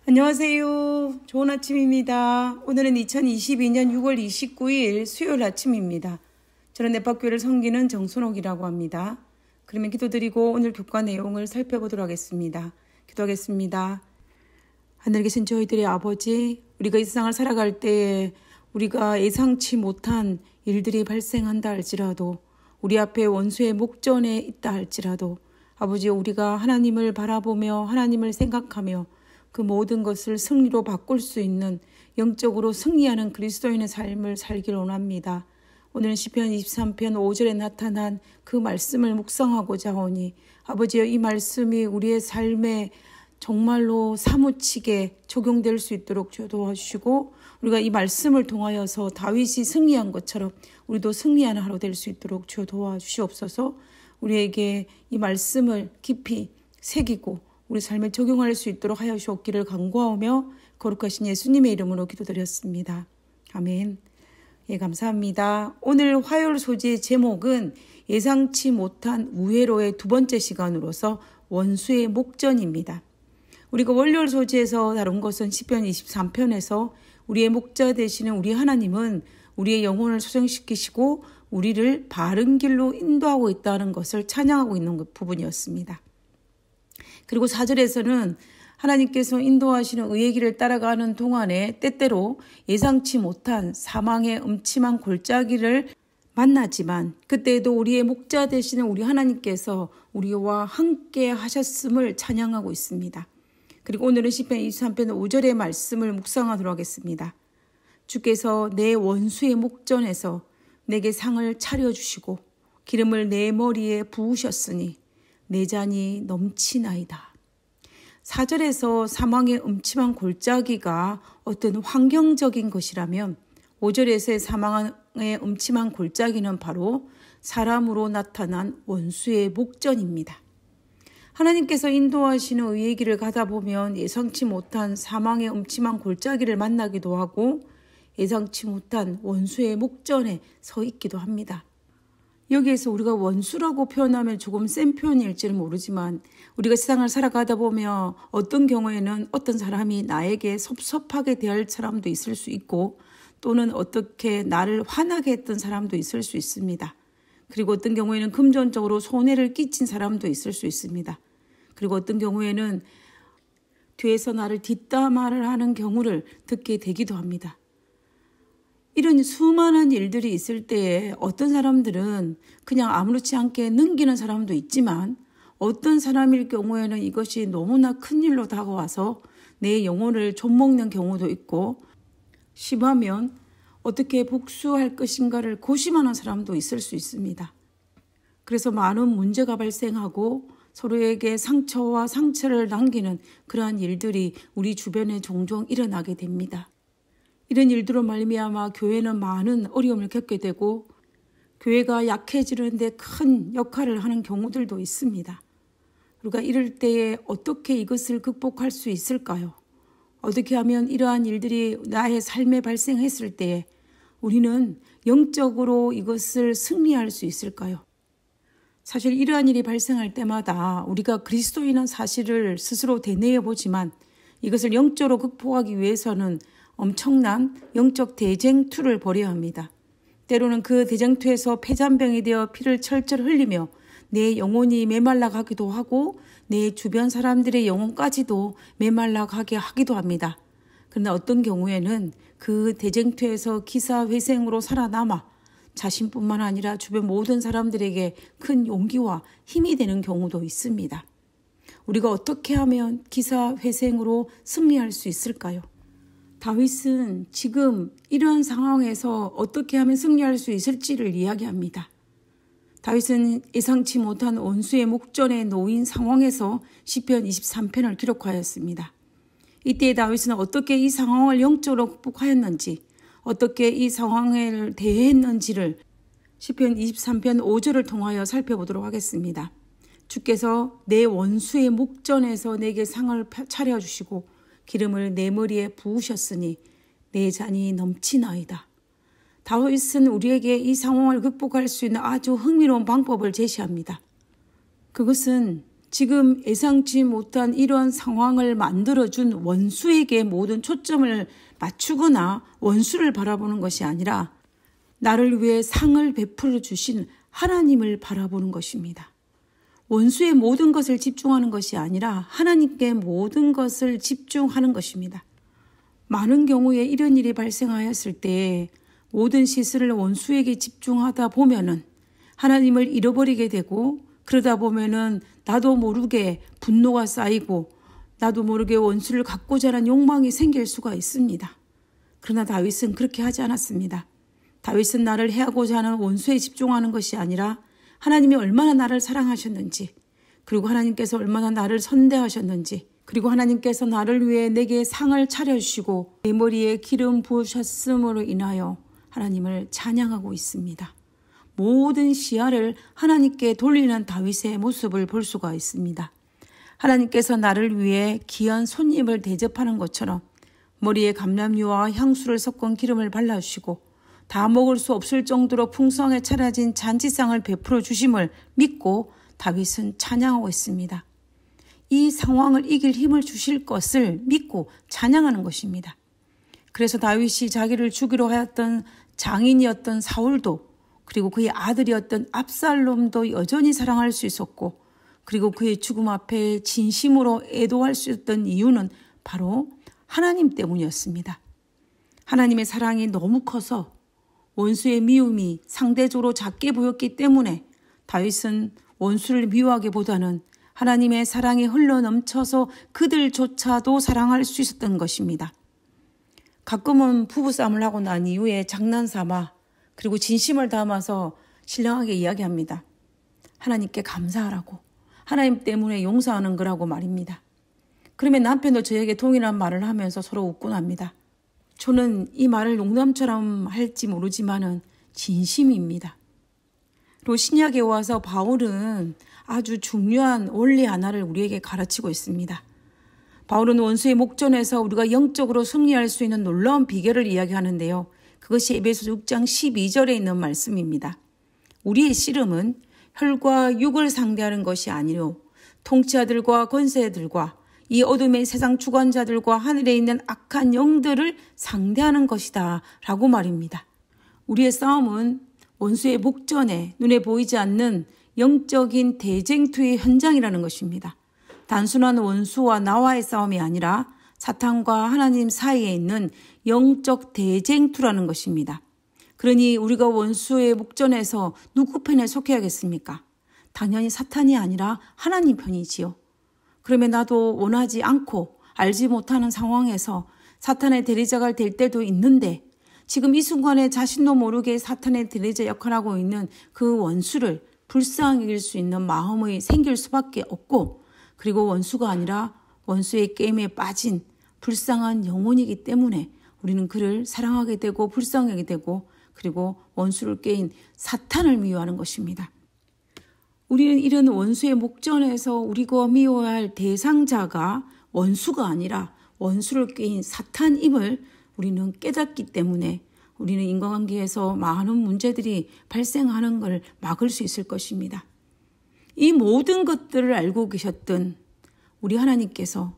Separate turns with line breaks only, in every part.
안녕하세요. 좋은 아침입니다. 오늘은 2022년 6월 29일 수요일 아침입니다. 저는 네파교회를 섬기는 정순옥이라고 합니다. 그러면 기도드리고 오늘 교과 내용을 살펴보도록 하겠습니다. 기도하겠습니다. 하늘 계신 저희들의 아버지, 우리가 이 세상을 살아갈 때에 우리가 예상치 못한 일들이 발생한다 할지라도, 우리 앞에 원수의 목전에 있다 할지라도, 아버지, 우리가 하나님을 바라보며 하나님을 생각하며 그 모든 것을 승리로 바꿀 수 있는 영적으로 승리하는 그리스도인의 삶을 살기를 원합니다. 오늘은 시편 23편 5절에 나타난 그 말씀을 묵상하고자 하오니 아버지여, 이 말씀이 우리의 삶에 정말로 사무치게 적용될 수 있도록 도와주시고, 우리가 이 말씀을 통하여서 다윗이 승리한 것처럼 우리도 승리하는 하루 될 수 있도록 도와주시옵소서. 우리에게 이 말씀을 깊이 새기고 우리 삶에 적용할 수 있도록 하여 주옵기를 간구하오며 거룩하신 예수님의 이름으로 기도드렸습니다. 아멘. 예, 감사합니다. 오늘 화요일 소지의 제목은 예상치 못한 우회로의 두 번째 시간으로서 원수의 목전입니다. 우리가 월요일 소지에서 다룬 것은 시편 23편에서 우리의 목자 되시는 우리 하나님은 우리의 영혼을 소생시키시고 우리를 바른 길로 인도하고 있다는 것을 찬양하고 있는 부분이었습니다. 그리고 4절에서는 하나님께서 인도하시는 의의 길을 따라가는 동안에 때때로 예상치 못한 사망의 음침한 골짜기를 만나지만 그때에도 우리의 목자 되시는 우리 하나님께서 우리와 함께 하셨음을 찬양하고 있습니다. 그리고 오늘은 시편 23편 5절의 말씀을 묵상하도록 하겠습니다. 주께서 내 원수의 목전에서 내게 상을 차려주시고 기름을 내 머리에 부으셨으니 내 잔이 넘치나이다. 4절에서 사망의 음침한 골짜기가 어떤 환경적인 것이라면 5절에서의 사망의 음침한 골짜기는 바로 사람으로 나타난 원수의 목전입니다. 하나님께서 인도하시는 의의 길을 가다 보면 예상치 못한 사망의 음침한 골짜기를 만나기도 하고 예상치 못한 원수의 목전에 서 있기도 합니다. 여기에서 우리가 원수라고 표현하면 조금 센 표현일지는 모르지만 우리가 세상을 살아가다 보면 어떤 경우에는 어떤 사람이 나에게 섭섭하게 대할 사람도 있을 수 있고 또는 어떻게 나를 화나게 했던 사람도 있을 수 있습니다. 그리고 어떤 경우에는 금전적으로 손해를 끼친 사람도 있을 수 있습니다. 그리고 어떤 경우에는 뒤에서 나를 뒷담화를 하는 경우를 듣게 되기도 합니다. 이런 수많은 일들이 있을 때에 어떤 사람들은 그냥 아무렇지 않게 넘기는 사람도 있지만 어떤 사람일 경우에는 이것이 너무나 큰 일로 다가와서 내 영혼을 좀먹는 경우도 있고 심하면 어떻게 복수할 것인가를 고심하는 사람도 있을 수 있습니다. 그래서 많은 문제가 발생하고 서로에게 상처와 상처를 남기는 그러한 일들이 우리 주변에 종종 일어나게 됩니다. 이런 일들로 말미암아 교회는 많은 어려움을 겪게 되고 교회가 약해지는 데 큰 역할을 하는 경우들도 있습니다. 우리가 이럴 때에 어떻게 이것을 극복할 수 있을까요? 어떻게 하면 이러한 일들이 나의 삶에 발생했을 때에 우리는 영적으로 이것을 승리할 수 있을까요? 사실 이러한 일이 발생할 때마다 우리가 그리스도인은 사실을 스스로 되뇌어 보지만 이것을 영적으로 극복하기 위해서는 엄청난 영적 대쟁투를 벌여야 합니다. 때로는 그 대쟁투에서 폐잔병이 되어 피를 철철 흘리며 내 영혼이 메말라 가기도 하고 내 주변 사람들의 영혼까지도 메말라 가게 하기도 합니다. 그러나 어떤 경우에는 그 대쟁투에서 기사회생으로 살아남아 자신뿐만 아니라 주변 모든 사람들에게 큰 용기와 힘이 되는 경우도 있습니다. 우리가 어떻게 하면 기사회생으로 승리할 수 있을까요? 다윗은 지금 이러한 상황에서 어떻게 하면 승리할 수 있을지를 이야기합니다. 다윗은 예상치 못한 원수의 목전에 놓인 상황에서 시편 23편을 기록하였습니다. 이때 다윗은 어떻게 이 상황을 영적으로 극복하였는지, 어떻게 이 상황을 대했는지를 시편 23편 5절을 통하여 살펴보도록 하겠습니다. 주께서 내 원수의 목전에서 내게 상을 차려주시고 기름을 내 머리에 부으셨으니 내 잔이 넘치나이다. 다윗은 우리에게 이 상황을 극복할 수 있는 아주 흥미로운 방법을 제시합니다. 그것은 지금 예상치 못한 이러한 상황을 만들어준 원수에게 모든 초점을 맞추거나 원수를 바라보는 것이 아니라 나를 위해 상을 베풀어 주신 하나님을 바라보는 것입니다. 원수의 모든 것을 집중하는 것이 아니라 하나님께 모든 것을 집중하는 것입니다. 많은 경우에 이런 일이 발생하였을 때 모든 시선을 원수에게 집중하다 보면은 하나님을 잃어버리게 되고, 그러다 보면은 나도 모르게 분노가 쌓이고 나도 모르게 원수를 갖고자 하는 욕망이 생길 수가 있습니다. 그러나 다윗은 그렇게 하지 않았습니다. 다윗은 나를 해하고자 하는 원수에 집중하는 것이 아니라 하나님이 얼마나 나를 사랑하셨는지, 그리고 하나님께서 얼마나 나를 선대하셨는지, 그리고 하나님께서 나를 위해 내게 상을 차려주시고 내 머리에 기름 부으셨음으로 인하여 하나님을 찬양하고 있습니다. 모든 시야를 하나님께 돌리는 다윗의 모습을 볼 수가 있습니다. 하나님께서 나를 위해 귀한 손님을 대접하는 것처럼 머리에 감람유와 향수를 섞은 기름을 발라주시고 다 먹을 수 없을 정도로 풍성하게 차려진 잔치상을 베풀어 주심을 믿고 다윗은 찬양하고 있습니다. 이 상황을 이길 힘을 주실 것을 믿고 찬양하는 것입니다. 그래서 다윗이 자기를 죽이려 하였던 장인이었던 사울도, 그리고 그의 아들이었던 압살롬도 여전히 사랑할 수 있었고, 그리고 그의 죽음 앞에 진심으로 애도할 수 있었던 이유는 바로 하나님 때문이었습니다. 하나님의 사랑이 너무 커서 원수의 미움이 상대적으로 작게 보였기 때문에 다윗은 원수를 미워하기보다는 하나님의 사랑이 흘러넘쳐서 그들조차도 사랑할 수 있었던 것입니다. 가끔은 부부싸움을 하고 난 이후에 장난삼아 그리고 진심을 담아서 신령하게 이야기합니다. 하나님께 감사하라고, 하나님 때문에 용서하는 거라고 말입니다. 그러면 남편도 저에게 동일한 말을 하면서 서로 웃곤 합니다. 저는 이 말을 농담처럼 할지 모르지만은 진심입니다. 그리고 신약에 와서 바울은 아주 중요한 원리 하나를 우리에게 가르치고 있습니다. 바울은 원수의 목전에서 우리가 영적으로 승리할 수 있는 놀라운 비결을 이야기하는데요. 그것이 에베소서 6장 12절에 있는 말씀입니다. 우리의 씨름은 혈과 육을 상대하는 것이 아니요 통치자들과 권세들과 이 어둠의 세상 주관자들과 하늘에 있는 악한 영들을 상대하는 것이다 라고 말입니다. 우리의 싸움은 원수의 목전에 눈에 보이지 않는 영적인 대쟁투의 현장이라는 것입니다. 단순한 원수와 나와의 싸움이 아니라 사탄과 하나님 사이에 있는 영적 대쟁투라는 것입니다. 그러니 우리가 원수의 목전에서 누구 편에 속해야겠습니까? 당연히 사탄이 아니라 하나님 편이지요. 그러면 나도 원하지 않고 알지 못하는 상황에서 사탄의 대리자가 될 때도 있는데, 지금 이 순간에 자신도 모르게 사탄의 대리자 역할을 하고 있는 그 원수를 불쌍히 여길 수 있는 마음이 생길 수밖에 없고, 그리고 원수가 아니라 원수의 게임에 빠진 불쌍한 영혼이기 때문에 우리는 그를 사랑하게 되고 불쌍하게 되고, 그리고 원수를 깨인 사탄을 미워하는 것입니다. 우리는 이런 원수의 목전에서 우리가 미워야 할 대상자가 원수가 아니라 원수를 깨인 사탄임을 우리는 깨닫기 때문에 우리는 인간관계에서 많은 문제들이 발생하는 걸 막을 수 있을 것입니다. 이 모든 것들을 알고 계셨던 우리 하나님께서,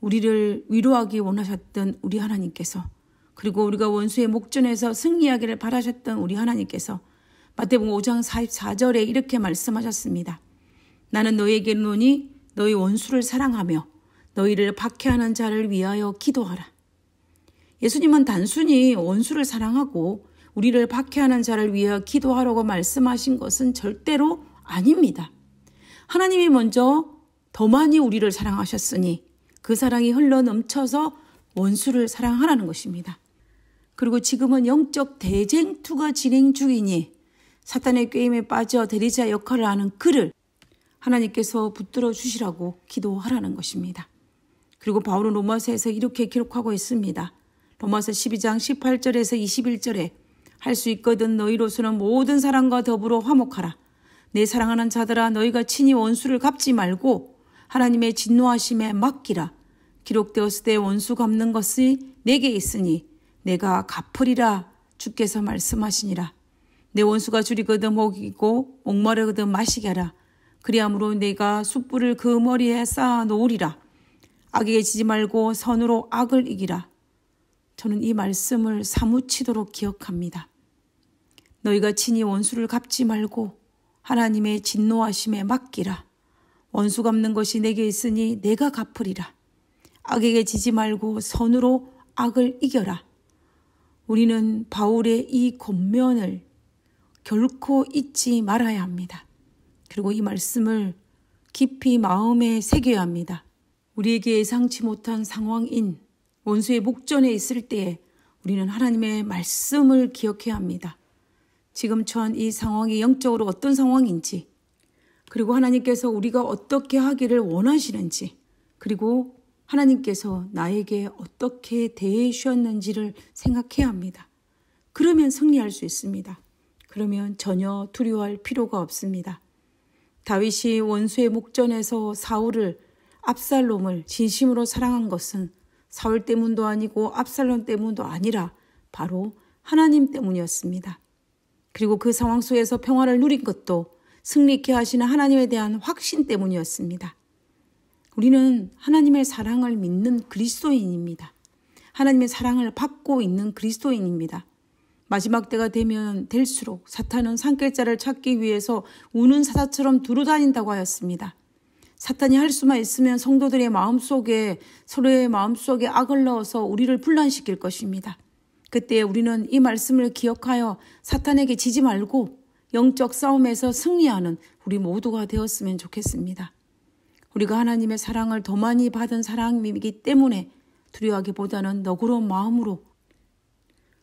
우리를 위로하기 원하셨던 우리 하나님께서, 그리고 우리가 원수의 목전에서 승리하기를 바라셨던 우리 하나님께서 마태복음 5장 44절에 이렇게 말씀하셨습니다. 나는 너희에게 이르노니 너희 원수를 사랑하며 너희를 박해하는 자를 위하여 기도하라. 예수님은 단순히 원수를 사랑하고 우리를 박해하는 자를 위하여 기도하라고 말씀하신 것은 절대로 아닙니다. 하나님이 먼저 더 많이 우리를 사랑하셨으니 그 사랑이 흘러넘쳐서 원수를 사랑하라는 것입니다. 그리고 지금은 영적 대쟁투가 진행 중이니 사탄의 게임에 빠져 대리자 역할을 하는 그를 하나님께서 붙들어 주시라고 기도하라는 것입니다. 그리고 바울은 로마서에서 이렇게 기록하고 있습니다. 로마서 12장 18절에서 21절에 할 수 있거든 너희로서는 모든 사람과 더불어 화목하라. 내 사랑하는 자들아 너희가 친히 원수를 갚지 말고 하나님의 진노하심에 맡기라. 기록되었을 때 원수 갚는 것이 내게 있으니 내가 갚으리라 주께서 말씀하시니라. 내 원수가 줄이거든 먹이고 목마르거든 마시게 하라. 그리함으로 내가 숯불을 그 머리에 쌓아 놓으리라. 악에게 지지 말고 선으로 악을 이기라. 저는 이 말씀을 사무치도록 기억합니다. 너희가 친히 원수를 갚지 말고 하나님의 진노하심에 맡기라. 원수 갚는 것이 내게 있으니 내가 갚으리라. 악에게 지지 말고 선으로 악을 이겨라. 우리는 바울의 이 권면을 결코 잊지 말아야 합니다. 그리고 이 말씀을 깊이 마음에 새겨야 합니다. 우리에게 예상치 못한 상황인 원수의 목전에 있을 때에 우리는 하나님의 말씀을 기억해야 합니다. 지금 처한 이 상황이 영적으로 어떤 상황인지, 그리고 하나님께서 우리가 어떻게 하기를 원하시는지, 그리고 하나님께서 나에게 어떻게 대해 주셨는지를 생각해야 합니다. 그러면 승리할 수 있습니다. 그러면 전혀 두려워할 필요가 없습니다. 다윗이 원수의 목전에서 사울을, 압살롬을 진심으로 사랑한 것은 사울 때문도 아니고 압살롬 때문도 아니라 바로 하나님 때문이었습니다. 그리고 그 상황 속에서 평화를 누린 것도 승리케 하시는 하나님에 대한 확신 때문이었습니다. 우리는 하나님의 사랑을 믿는 그리스도인입니다. 하나님의 사랑을 받고 있는 그리스도인입니다. 마지막 때가 되면 될수록 사탄은 산길자를 찾기 위해서 우는 사자처럼 두루다닌다고 하였습니다. 사탄이 할 수만 있으면 성도들의 마음속에, 서로의 마음속에 악을 넣어서 우리를 분란시킬 것입니다. 그때 우리는 이 말씀을 기억하여 사탄에게 지지 말고 영적 싸움에서 승리하는 우리 모두가 되었으면 좋겠습니다. 우리가 하나님의 사랑을 더 많이 받은 사람이기 때문에 두려워하기보다는 너그러운 마음으로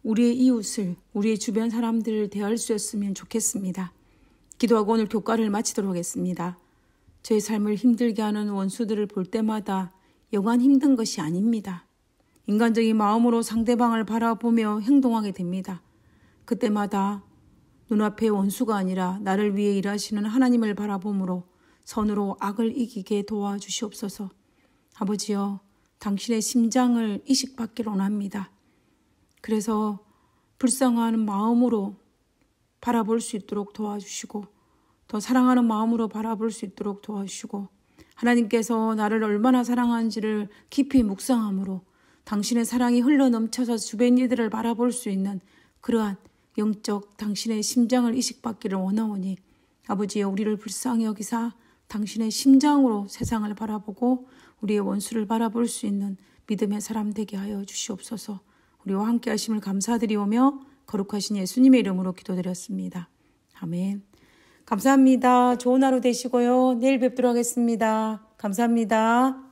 우리의 이웃을, 우리의 주변 사람들을 대할 수 있었으면 좋겠습니다. 기도하고 오늘 교과를 마치도록 하겠습니다. 저의 삶을 힘들게 하는 원수들을 볼 때마다 영원 힘든 것이 아닙니다. 인간적인 마음으로 상대방을 바라보며 행동하게 됩니다. 그때마다 눈앞의 원수가 아니라 나를 위해 일하시는 하나님을 바라보므로 선으로 악을 이기게 도와주시옵소서. 아버지여, 당신의 심장을 이식받기를 원합니다. 그래서 불쌍한 마음으로 바라볼 수 있도록 도와주시고 더 사랑하는 마음으로 바라볼 수 있도록 도와주시고 하나님께서 나를 얼마나 사랑하는지를 깊이 묵상함으로 당신의 사랑이 흘러넘쳐서 주변 이들을 바라볼 수 있는 그러한 영적 당신의 심장을 이식받기를 원하오니 아버지여, 우리를 불쌍히 여기사 당신의 심장으로 세상을 바라보고 우리의 원수를 바라볼 수 있는 믿음의 사람 되게 하여 주시옵소서. 우리와 함께 하심을 감사드리오며 거룩하신 예수님의 이름으로 기도드렸습니다. 아멘. 감사합니다. 좋은 하루 되시고요. 내일 뵙도록 하겠습니다. 감사합니다.